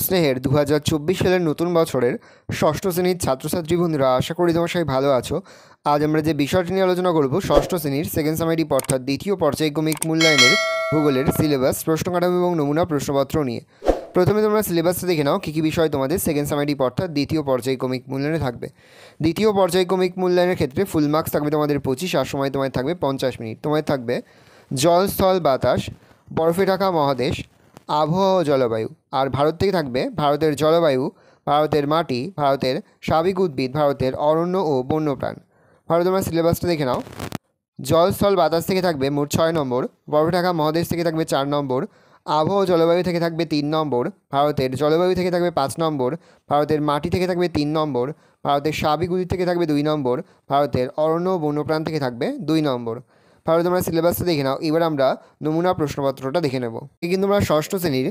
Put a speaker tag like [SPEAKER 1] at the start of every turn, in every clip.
[SPEAKER 1] স্নেহের 2024 সালের নতুন বছরের ষষ্ঠ শ্রেণীর ছাত্রছাত্রী বন্ধুরা, আশা করি তোমার সবাই ভালো আছো। আজ আমরা যে বিষয়টি নিয়ে আলোচনা করব, ষষ্ঠ শ্রেণীর সেকেন্ড সামারি অর্থাৎ দ্বিতীয় পর্যায়ক্রমিক মূল্যায়নের ভূগোলের সিলেবাস, প্রশ্ন কাঠামো এবং নমুনা প্রশ্নপত্র নিয়ে। প্রথমে তোমরা সিলেবাসটা দেখে নাও কী কী বিষয় তোমাদের সেকেন্ড সামারি অর্থাৎ দ্বিতীয় পর্যায়ক্রমিক মূল্যায়নে থাকবে। দ্বিতীয় পর্যায়ক্রমিক মূল্যায়নের ক্ষেত্রে ফুল মার্কস থাকবে তোমাদের 25, আর সময় তোমায় থাকবে 50 মিনিট। তোমায় থাকবে জল, স্থল, বাতাস, বরফে ঢাকা মহাদেশ, আবহাওয়া ও জলবায়ু। আর ভারত থেকে থাকবে ভারতের জলবায়ু, ভারতের মাটি, ভারতের স্বাভাবিক উদ্ভিদ, ভারতের অরণ্য ও বন্যপ্রাণ। ভারত তোমরা সিলেবাসটা দেখে নাও। জল, স্থল, বাতাস থেকে থাকবে মোট 6 নম্বর, বরফে ঢাকা মহাদেশ থেকে থাকবে 4 নম্বর, আবহাওয়া ও জলবায়ু থেকে থাকবে 3 নম্বর, ভারতের জলবায়ু থেকে থাকবে 5 নম্বর, ভারতের মাটি থেকে থাকবে 3 নম্বর, ভারতের স্বাভাবিক উদ্ভিদ থেকে থাকবে 2 নম্বর, ভারতের অরণ্য ও বন্যপ্রাণ থেকে থাকবে 2 নম্বর। ভারত তোমরা সিলেবাসটা দেখে নাও। এবার আমরা নমুনা প্রশ্নপত্রটা দেখে নেব। কিন্তু আমরা ষষ্ঠ শ্রেণীর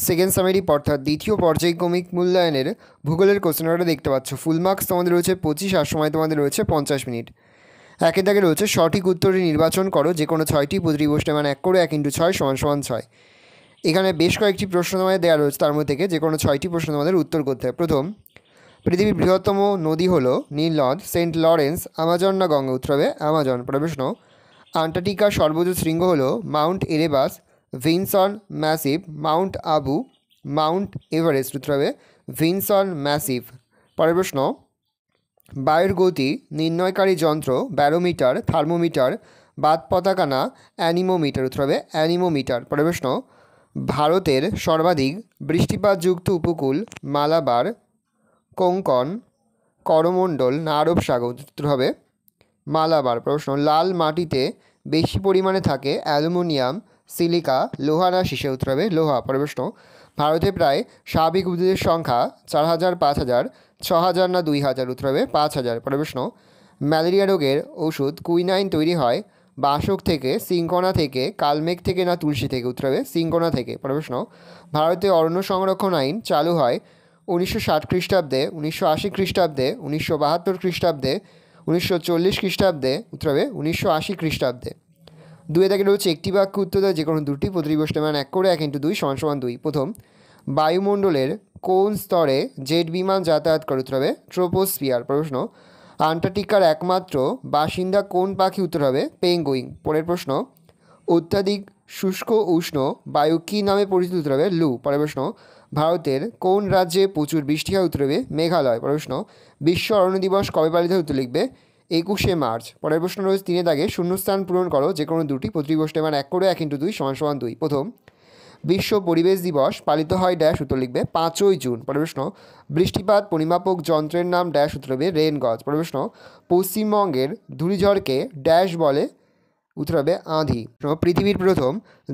[SPEAKER 1] সেকেন্ড সামারি অর্থাৎ দ্বিতীয় পর্যায়ক্রমিক মূল্যায়নের ভূগোলের কোশ্চেনটা দেখতে পাচ্ছ। ফুল মার্কস তোমাদের রয়েছে 25, আর সময় তোমাদের রয়েছে 50 মিনিট। একে দাগে রয়েছে সঠিক উত্তরটি নির্বাচন করো, যে কোনো 6টি প্রতিটি প্রশ্নে মান 1 করে 1 × 6 = 6। এখানে বেশ কয়েকটি প্রশ্ন তোমাদের দেওয়া রয়েছে, তার মধ্যে থেকে যে কোনো 6টি প্রশ্ন তোমাদের উত্তর করতে হবে। প্রথম, পৃথিবীর বৃহত্তম নদী হলো নীল নদ, সেন্ট লরেন্স, আমাজন না গঙ্গা? উত্তর হবে আমাজন। প্রশ্ন, আন্টার্কটিকার সর্বোচ্চ শৃঙ্গ হলো Mount Erebus, Vinson Massif, Mount Abu, Mount Everest? উত্তর হবে ভিনসন ম্যাসিভ। পরের প্রশ্ন, বায়ুর গতি নির্ণয়কারী যন্ত্র ব্যারোমিটার, থার্মোমিটার, বাত পতাকা না অ্যানিমোমিটার? উত্তর হবে অ্যানিমোমিটার। পরের প্রশ্ন, ভারতের সর্বাধিক বৃষ্টিপাতযুক্ত উপকূল মালাবার, কোঙ্কণ, করমণ্ডল না আরব সাগর? উত্তর হবে মালাবার। প্রশ্ন, লাল মাটিতে বেশি পরিমাণে থাকে অ্যালুমিনিয়াম, সিলিকা, লোহা না সীসা? উত্তর হবে লোহা। পরের প্রশ্ন, ভারতে প্রায় স্বাভাবিক উদ্ভিদের সংখ্যা 4000, 5000, 6000 না 2000? উত্তর হবে 5000। পরের প্রশ্ন, ম্যালেরিয়া রোগের ওষুধ কুইনাইন তৈরি হয় বাসক থেকে, সিংকোনা থেকে, কালমেঘ থেকে না তুলসী থেকে? উত্তর হবে সিংকোনা থেকে। পরের প্রশ্ন, ভারতে অরণ্য সংরক্ষণ আইন চালু হয় 1960 খ্রিস্টাব্দে, 1980 খ্রিস্টাব্দে, 1972 খ্রিস্টাব্দে, 1940 খ্রিস্টাব্দে? উত্তর হবে 1980 খ্রিস্টাব্দে। দুয়ে থেকে রয়েছে একটি বাক্য উত্তর দেয়, যে কোনো দুটি প্রতিটি প্রশ্নের মান 1 করে 1 × 2 = 2। প্রথম, বায়ুমণ্ডলের কোন স্তরে জেট বিমান যাতায়াত করে? উত্তর হবে ট্রোপোস্ফিয়ার। প্রশ্ন, আন্টার্কটিকার একমাত্র বাসিন্দা কোন পাখি? উত্তর হবে পেঙ্গুইন। পরের প্রশ্ন, অত্যাধিক শুষ্ক উষ্ণ বায়ু কী নামে পরিচিত? উত্তর হবে লু। পরের প্রশ্ন, ভারতের কোন রাজ্যে প্রচুর বৃষ্টি হয়? উত্তর হবে মেঘালয়। প্রশ্ন, বিশ্ব অরণ্য দিবস কবে পালিত হয়? উত্তর লিখবে 21শে মার্চ। পরের প্রশ্ন রয়েছে 3 দাগে শূন্যস্থান পূরণ করো, যে কোনো দুটি প্রতিটি প্রশ্নের মান 1 করে 1 × 2 = 2। প্রথম, বিশ্ব পরিবেশ দিবস পালিত হয় ড্যাশ? উত্তর লিখবে 5ই জুন। পরের প্রশ্ন, বৃষ্টিপাত পরিমাপক যন্ত্রের নাম ড্যাশ? উত্তর হবে রেন গজ। পরের প্রশ্ন, পশ্চিমবঙ্গের ধূলিঝড়কে ড্যাশ বলে? উত্তর হবে আঁধি। পৃথিবীর প্রথম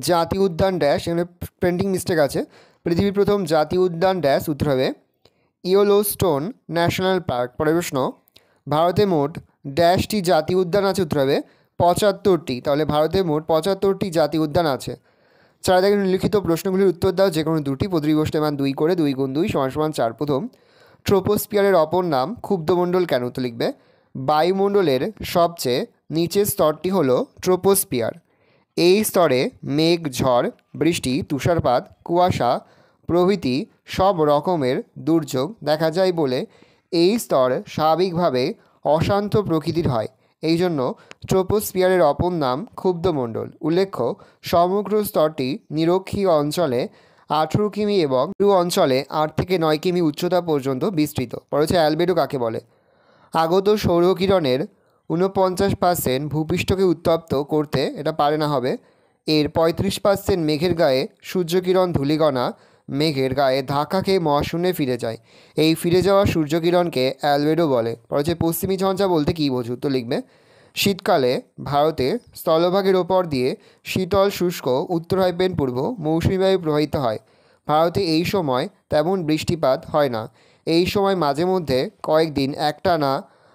[SPEAKER 1] জাতীয় উদ্যান ড্যাশ? এখানে প্রিন্টিং মিস্টেক আছে। পৃথিবীর প্রথম জাতীয় উদ্যান ড্যাশ? উত্তর হবে ইয়েলোস্টোন ন্যাশনাল পার্ক। পরের প্রশ্ন, ভারতে মোট ড্যাশটি জাতীয় উদ্যান আছে? উত্তর হবে 75টি। তাহলে ভারতে মোট 75টি জাতীয় উদ্যান আছে। 4 দাগে লিখিত প্রশ্নগুলির উত্তর দাও, যে কোনো দুটি প্রতিটি প্রশ্নের মান 2 করে 2 × 2 = 4। প্রথম, ট্রোপোস্ফিয়ারের অপর নাম ক্ষুব্ধমণ্ডল কেন? উত্তর লিখবে বায়ুমণ্ডলের সবচেয়ে নিচের স্তরটি হলো ট্রোপোস্ফিয়ার। এই স্তরে মেঘ, ঝড়, বৃষ্টি, তুষারপাত, কুয়াশা প্রভৃতি সব রকমের দুর্যোগ দেখা যায় বলে এই স্তর স্বাভাবিকভাবে অশান্ত প্রকৃতির হয়। এই জন্য ট্রোপোস্ফিয়ারের অপর নাম ক্ষুব্ধমণ্ডল। উল্লেখ্য, সমগ্র স্তরটি নিরক্ষীয় অঞ্চলে 18 কিমি এবং অঞ্চলে 8 থেকে 9 কিমি উচ্চতা পর্যন্ত বিস্তৃত। পরে হচ্ছে অ্যালবেডো কাকে বলে? আগত সৌরকিরণের 49% ভূপৃষ্ঠকে উত্তপ্ত করতে এটা পারে না হবে। এর 35% মেঘের গায়ে সূর্যকিরণ ধূলিকণা মেঘের গায়ে ধাক্কা খেয়ে মহাশূন্যে ফিরে যায়। এই ফিরে যাওয়া সূর্যকিরণকে অ্যালবেডো বলে। পরে হচ্ছে পশ্চিমী ঝঞ্ঝা বলতে কী বোঝো? উত্তর লিখবে শীতকালে ভারতে স্থলভাগের ওপর দিয়ে শীতল শুষ্ক উত্তর পূর্ব মৌসুমী বায়ু প্রবাহিত হয়। ভারতে এই সময় তেমন বৃষ্টিপাত হয় না। এই সময় মাঝে মধ্যে কয়েকদিন একটানা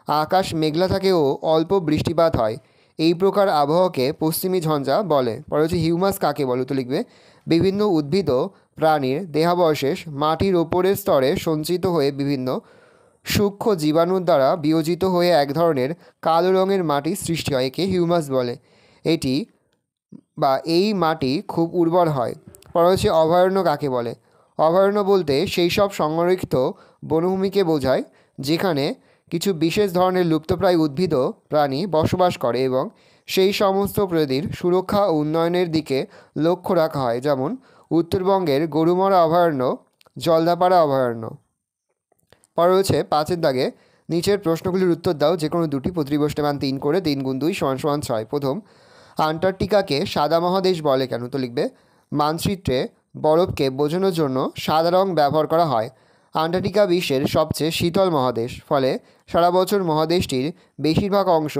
[SPEAKER 1] আকাশ মেঘলা থাকে ও অল্প বৃষ্টিপাত হয়। এই প্রকার আবহাওয়াকে পশ্চিমী ঝঞ্ঝা বলে। পরে হচ্ছে হিউমাস কাকে বলে? তো লিখবে বিভিন্ন উদ্ভিদ ও প্রাণীর দেহাবশেষ মাটির ওপরের স্তরে সঞ্চিত হয়ে বিভিন্ন সূক্ষ্ম জীবাণুর দ্বারা বিয়োজিত হয়ে এক ধরনের কালো রঙের মাটি সৃষ্টি হয়। একে হিউমাস বলে। এই মাটি খুব উর্বর হয়। পরে হচ্ছে অভয়ারণ্য কাকে বলে? অভয়ারণ্য বলতে সেই সব সংরক্ষিত বনভূমিকে বোঝায় যেখানে কিছু বিশেষ ধরনের লুপ্তপ্রায় উদ্ভিদ ও প্রাণী বসবাস করে এবং সেই সমস্ত প্রজাতির সুরক্ষা ও উন্নয়নের দিকে লক্ষ্য রাখা হয়, যেমন উত্তরবঙ্গের গরুমারা অভয়ারণ্য, জলদাপাড়া অভয়ারণ্য। পরে রয়েছে 5-এর দাগে নিচের প্রশ্নগুলির উত্তর দাও, যে কোনো দুটি। প্রতিটি প্রশ্নের মান 3 করে, 3 × 2 = 6। প্রথম, আন্টার্কটিকাকে সাদা মহাদেশ বলে কেন? তো লিখবে মানচিত্রে বরফকে বোঝানোর জন্য সাদা রং ব্যবহার করা হয়। আন্টার্কটিকা বিশ্বের সবচেয়ে শীতল মহাদেশ, ফলে সারা বছর মহাদেশটির বেশিরভাগ অংশ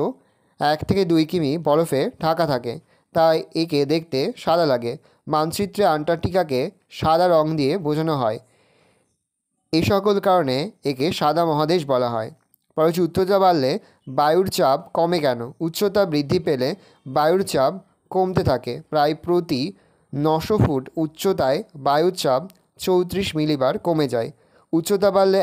[SPEAKER 1] 1 থেকে 2 কিমি বরফে ঢাকা থাকে, তাই একে দেখতে সাদা লাগে। মানচিত্রে আন্টার্কটিকাকে সাদা রং দিয়ে বোঝানো হয়, এই সকল কারণে একে সাদা মহাদেশ বলা হয়। পরে হচ্ছে উচ্চতা বাড়লে বায়ুর চাপ কমে কেন? উচ্চতা বৃদ্ধি পেলে বায়ুর চাপ কমতে থাকে। প্রায় প্রতি 900 ফুট উচ্চতায় বায়ুর চাপ 34 মিলিবার কমে যায়। উচ্চতা বাড়লে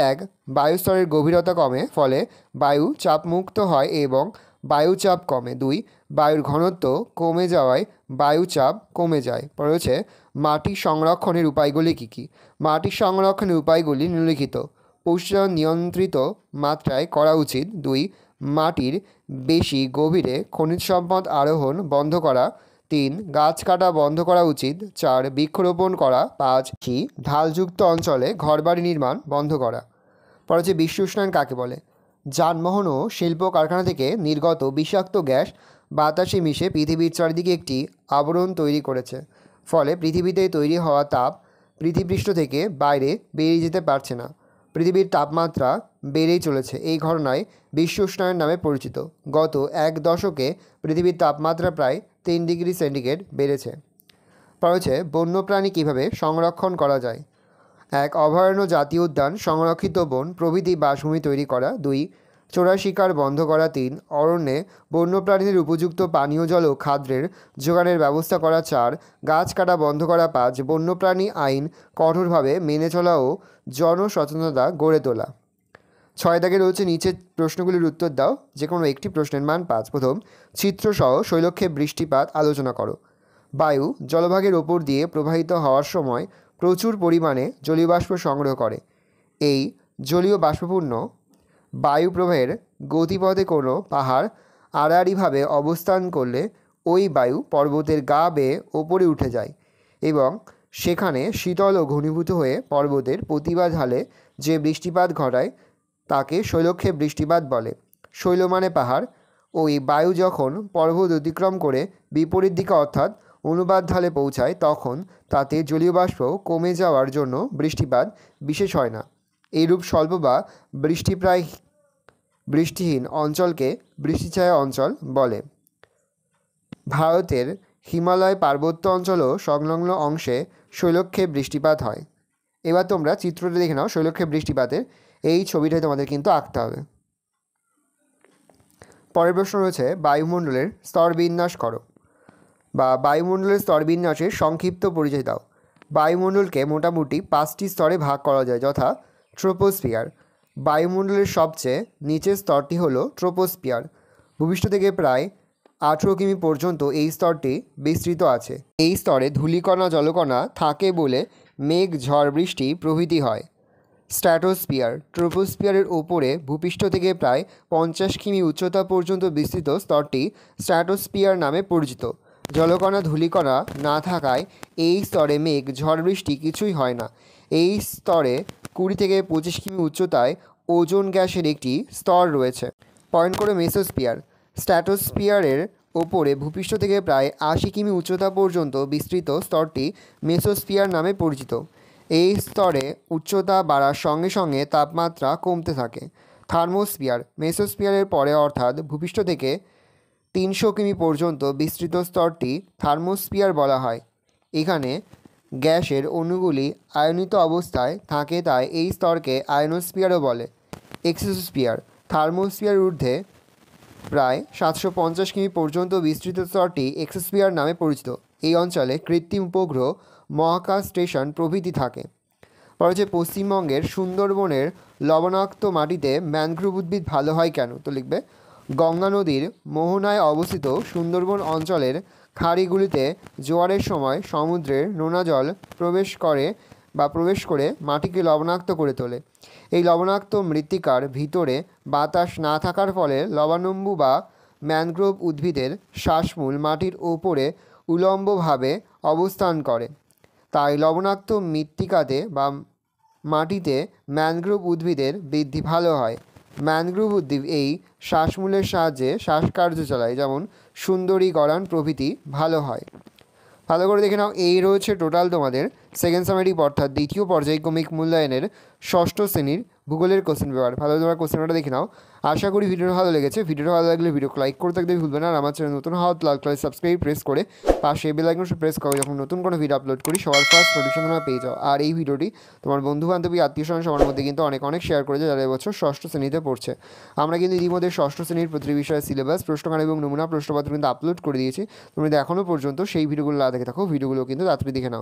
[SPEAKER 1] বায়ুস্তরের গভীরতা কমে, ফলে বায়ু চাপমুক্ত হয় এবং বায়ু চাপ কমে। 2, বায়ুর ঘনত্ব কমে যাওয়ায় বায়ু চাপ কমে যায়। পরে হচ্ছে মাটি সংরক্ষণের উপায়গুলি কী কী? মাটি সংরক্ষণের উপায়গুলি নিম্নলিখিত। উষ্ণায়ন নিয়ন্ত্রিত মাত্রায় করা উচিত। 2, মাটির বেশি গভীরে খনিজ সম্পদ আরোহণ বন্ধ করা। 3, গাছ কাটা বন্ধ করা উচিত। 4, বৃক্ষরোপণ করা। 5, ঢালযুক্ত অঞ্চলে ঘরবাড়ি নির্মাণ বন্ধ করা। পরে হচ্ছে বিশ্ব উষ্ণায়ন কাকে বলে? যানবাহন ও শিল্প কারখানা থেকে নির্গত বিষাক্ত গ্যাস বাতাসে মিশে পৃথিবীর চারিদিকে একটি আবরণ তৈরি করেছে, ফলে পৃথিবীতে তৈরি হওয়া তাপ পৃথিবীপৃষ্ঠ থেকে বাইরে বেরিয়ে যেতে পারছে না। পৃথিবীর তাপমাত্রা বেড়েই চলেছে। এই ঘটনায় বিশ্ব উষ্ণায়ন নামে পরিচিত। গত 1 দশকে পৃথিবীর তাপমাত্রা প্রায় 3 ডিগ্রি সেন্টিগ্রেড বেড়েছে। পরে হচ্ছে বন্যপ্রাণী কীভাবে সংরক্ষণ করা যায়? 1, অভয়ারণ্য, জাতীয় উদ্যান, সংরক্ষিত বন প্রভৃতি বাসভূমি তৈরি করা। 2, চোরা শিকার বন্ধ করা। 3, অরণ্যে বন্যপ্রাণীদের উপযুক্ত পানীয় জল ও খাদ্যের যোগানের ব্যবস্থা করা। 4, গাছ কাটা বন্ধ করা। 5, বন্যপ্রাণী আইন কঠোরভাবে মেনে চলা ও জনসচেতনতা গড়ে তোলা। 6 দাগে রয়েছে নিচের প্রশ্নগুলির উত্তর দাও, যে কোনো একটি প্রশ্নের মান 5। প্রথম, চিত্রসহ শৈলক্ষে বৃষ্টিপাত আলোচনা করো। বায়ু জলভাগের ওপর দিয়ে প্রবাহিত হওয়ার সময় প্রচুর পরিমাণে জলীয় বাষ্প সংগ্রহ করে। এই জলীয় বাষ্পপূর্ণ বায়ু প্রবাহের গতিপথে কোনো পাহাড় আড়াআড়িভাবে অবস্থান করলে ওই বায়ু পর্বতের গা বেয়ে ওপরে উঠে যায় এবং সেখানে শীতল ও ঘনীভূত হয়ে পর্বতের প্রতিভা ঢালে যে বৃষ্টিপাত ঘটায় তাকে শৈলক্ষেপ বৃষ্টিপাত বলে। শৈল মানে পাহাড়। ওই বায়ু যখন পর্বত অতিক্রম করে বিপরীত দিকে অর্থাৎ অনুবাদ ঢালে পৌঁছায়, তখন তাতে জলীয় বাষ্প কমে যাওয়ার জন্য বৃষ্টিপাত বিশেষ হয় না। এইরূপ স্বল্প বা বৃষ্টিহীন অঞ্চলকে বৃষ্টিছায়া অঞ্চল বলে। ভারতের হিমালয় পার্বত্য অঞ্চল ও সংলগ্ন অংশে শৈলক্ষেপ বৃষ্টিপাত হয়। এবার তোমরা চিত্রটা দেখে নাও শৈলক্ষেপ বৃষ্টিপাতের। এই ছবিটাই তোমাদের কিন্তু আঁকতে হবে। পরের প্রশ্ন রয়েছে বায়ুমণ্ডলের স্তরবিন্যাস করো, বা বায়ুমণ্ডলের স্তরবিন্যাসের সংক্ষিপ্ত পরিচয় দাও। বায়ুমণ্ডলকে মোটামুটি 5টি স্তরে ভাগ করা যায়, যথা ট্রোপোস্ফিয়ার। বায়ুমণ্ডলের সবচেয়ে নিচের স্তরটি হলো ট্রোপোস্ফিয়ার। ভূপৃষ্ঠ থেকে প্রায় 18 কিমি পর্যন্ত এই স্তরটি বিস্তৃত আছে। এই স্তরে ধূলিকণা জলকণা থাকে বলে মেঘ, ঝড়, বৃষ্টি প্রভৃতি হয়। স্ট্র্যাটোস্ফিয়ার। ট্রোপোস্ফিয়ারের ওপরে ভূপৃষ্ঠ থেকে প্রায় 50 কিমি উচ্চতা পর্যন্ত বিস্তৃত স্তরটি স্ট্র্যাটোস্ফিয়ার নামে পরিচিত। জলকণা ধূলিকণা না থাকায় এই স্তরে মেঘ, ঝড়, বৃষ্টি কিছুই হয় না। এই স্তরে 20 থেকে 25 কিমি উচ্চতায় ওজোন গ্যাসের একটি স্তর রয়েছে। পয়েন্ট করে মেসোস্ফিয়ার। স্ট্র্যাটোস্ফিয়ারের ওপরে ভূপৃষ্ঠ থেকে প্রায় 80 কিমি উচ্চতা পর্যন্ত বিস্তৃত স্তরটি মেসোস্ফিয়ার নামে পরিচিত। এই স্তরে উচ্চতা বাড়ার সঙ্গে সঙ্গে তাপমাত্রা কমতে থাকে। থার্মোস্ফিয়ার। মেসোস্ফিয়ারের পরে অর্থাৎ ভূপৃষ্ঠ থেকে 300 কিমি পর্যন্ত বিস্তৃত স্তরটি থার্মোস্ফিয়ার বলা হয়। এখানে গ্যাসের অণুগুলি আয়নিত অবস্থায় থাকে, তাই এই স্তরকে আয়নোস্ফিয়ারও বলে। এক্সোস্ফিয়ার। থার্মোস্ফিয়ার ঊর্ধ্বে প্রায় 750 কিমি পর্যন্ত বিস্তৃত স্তরটি এক্সোস্ফিয়ার নামে পরিচিত। এই অঞ্চলে কৃত্রিম উপগ্রহ, মহাকাশ স্টেশন প্রভৃতি থাকে। পরে হচ্ছে পশ্চিমবঙ্গের সুন্দরবনের লবণাক্ত মাটিতে ম্যানগ্রোভ উদ্ভিদ ভালো হয় কেন? তো লিখবে গঙ্গা নদীর মোহনায় অবস্থিত সুন্দরবন অঞ্চলের খাড়িগুলিতে জোয়ারের সময় সমুদ্রের নোনা জল প্রবেশ করে বা প্রবেশ করে মাটিকে লবণাক্ত করে তোলে। এই লবণাক্ত মৃত্তিকার ভিতরে বাতাস না থাকার ফলে লবণাম্বু বা ম্যানগ্রোভ উদ্ভিদের শ্বাসমূল মাটির ওপরে উলম্বভাবে অবস্থান করে। তাই লবণাক্ত মৃত্তিকাতে বা মাটিতে ম্যানগ্রোভ উদ্ভিদের বৃদ্ধি ভালো হয়। ম্যানগ্রোভ উদ্ভিদ এই শ্বাসমূলের সাহায্যে শ্বাসকার্য চালায়, যেমন সুন্দরী গড়ান প্রভৃতি ভালো হয়। ভালো করে দেখে নাও, এই রয়েছে টোটাল তোমাদের সেকেন্ড সামারি অর্থাৎ দ্বিতীয় পর্যায়ক্রমিক মূল্যায়নের ষষ্ঠ শ্রেণীর ভূগোলের কোশ্চেন পেপার। ভালো তোমরা কোশ্চেন পেপারটা দেখে নাও। আশা করি ভিডিওটা ভালো লেগেছে। ভিডিওটা ভালো লাগলে ভিডিওকে লাইক করতে একদম ভুলবে না। আর আমার চ্যানেল নতুন হওয়া লাল কালার সাবস্ক্রাইব প্রেস করে পাশে বেল আইকনটা প্রেস করো, যখন নতুন কোনো ভিডিও আপলোড করি সবার ফার্স্ট নোটিফিকেশন তোমরা পেয়ে যাও। আর এই ভিডিওটি তোমার বন্ধু বান্ধবী আত্মীয় স্বজন সবার মধ্যে কিন্তু অনেক অনেক শেয়ার করে, যারা এবছর ষষ্ঠ শ্রেণীতে পড়ছে। আমরা কিন্তু ইতিমধ্যে ষষ্ঠ শ্রেণীর প্রতিটি বিষয়ের সিলেবাস, প্রশ্নকার এবং নমুনা প্রশ্নপত্র কিন্তু আপলোড করে দিয়েছি। তুমি যদি এখনও পর্যন্ত সেই ভিডিওগুলো না দেখে থাকো, ভিডিওগুলো কিন্তু তাড়াতাড়ি দেখে নাও।